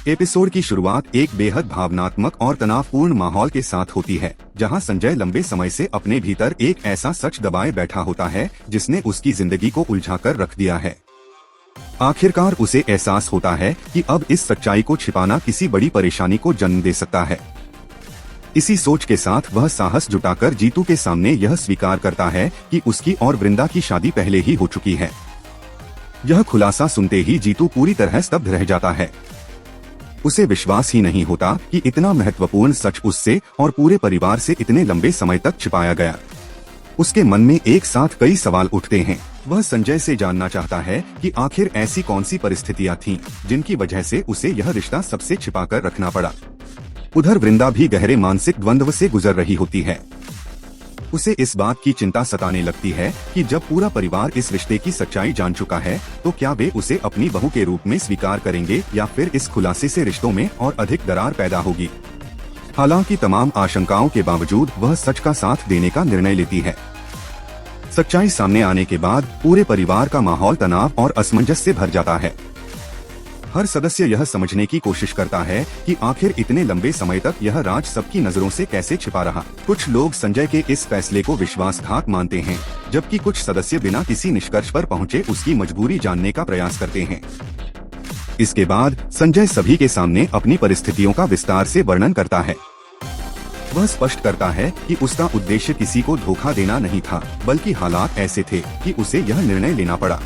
Episode की शुरुआत एक बेहद भावनात्मक और तनावपूर्ण माहौल के साथ होती है, जहां संजय लंबे समय से अपने भीतर एक ऐसा सच दबाए बैठा होता है जिसने उसकी जिंदगी को उलझाकर रख दिया है। आखिरकार उसे एहसास होता है कि अब इस सच्चाई को छिपाना किसी बड़ी परेशानी को जन्म दे सकता है। इसी सोच के साथ वह साहस जुटाकर जीतू के सामने यह स्वीकार करता है कि उसकी और वृंदा की शादी पहले ही हो चुकी है। यह खुलासा सुनते ही जीतू पूरी तरह स्तब्ध रह जाता है। उसे विश्वास ही नहीं होता कि इतना महत्वपूर्ण सच उससे और पूरे परिवार से इतने लंबे समय तक छिपाया गया। उसके मन में एक साथ कई सवाल उठते हैं। वह संजय से जानना चाहता है कि आखिर ऐसी कौन सी परिस्थितियां थीं जिनकी वजह से उसे यह रिश्ता सबसे छिपाकर रखना पड़ा। उधर वृंदा भी गहरे मानसिक द्वंद्व से गुजर रही होती है। उसे इस बात की चिंता सताने लगती है कि जब पूरा परिवार इस रिश्ते की सच्चाई जान चुका है तो क्या वे उसे अपनी बहू के रूप में स्वीकार करेंगे या फिर इस खुलासे से रिश्तों में और अधिक दरार पैदा होगी। हालांकि तमाम आशंकाओं के बावजूद वह सच का साथ देने का निर्णय लेती है। सच्चाई सामने आने के बाद पूरे परिवार का माहौल तनाव और असमंजस से भर जाता है। हर सदस्य यह समझने की कोशिश करता है कि आखिर इतने लंबे समय तक यह राज सबकी नजरों से कैसे छिपा रहा। कुछ लोग संजय के इस फैसले को विश्वासघात मानते हैं, जबकि कुछ सदस्य बिना किसी निष्कर्ष पर पहुंचे उसकी मजबूरी जानने का प्रयास करते हैं। इसके बाद संजय सभी के सामने अपनी परिस्थितियों का विस्तार से वर्णन करता है। वह स्पष्ट करता है कि उसका उद्देश्य किसी को धोखा देना नहीं था, बल्कि हालात ऐसे थे कि उसे यह निर्णय लेना पड़ा।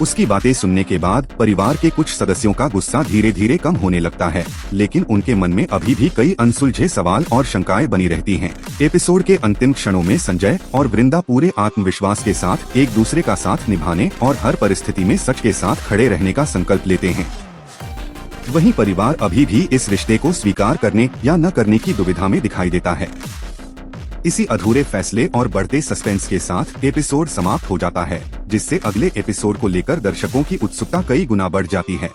उसकी बातें सुनने के बाद परिवार के कुछ सदस्यों का गुस्सा धीरे धीरे कम होने लगता है, लेकिन उनके मन में अभी भी कई अनसुलझे सवाल और शंकाएं बनी रहती हैं। एपिसोड के अंतिम क्षणों में संजय और वृंदा पूरे आत्मविश्वास के साथ एक दूसरे का साथ निभाने और हर परिस्थिति में सच के साथ खड़े रहने का संकल्प लेते हैं। वहीं परिवार अभी भी इस रिश्ते को स्वीकार करने या न करने की दुविधा में दिखाई देता है। इसी अधूरे फैसले और बढ़ते सस्पेंस के साथ एपिसोड समाप्त हो जाता है, जिससे अगले एपिसोड को लेकर दर्शकों की उत्सुकता कई गुना बढ़ जाती है।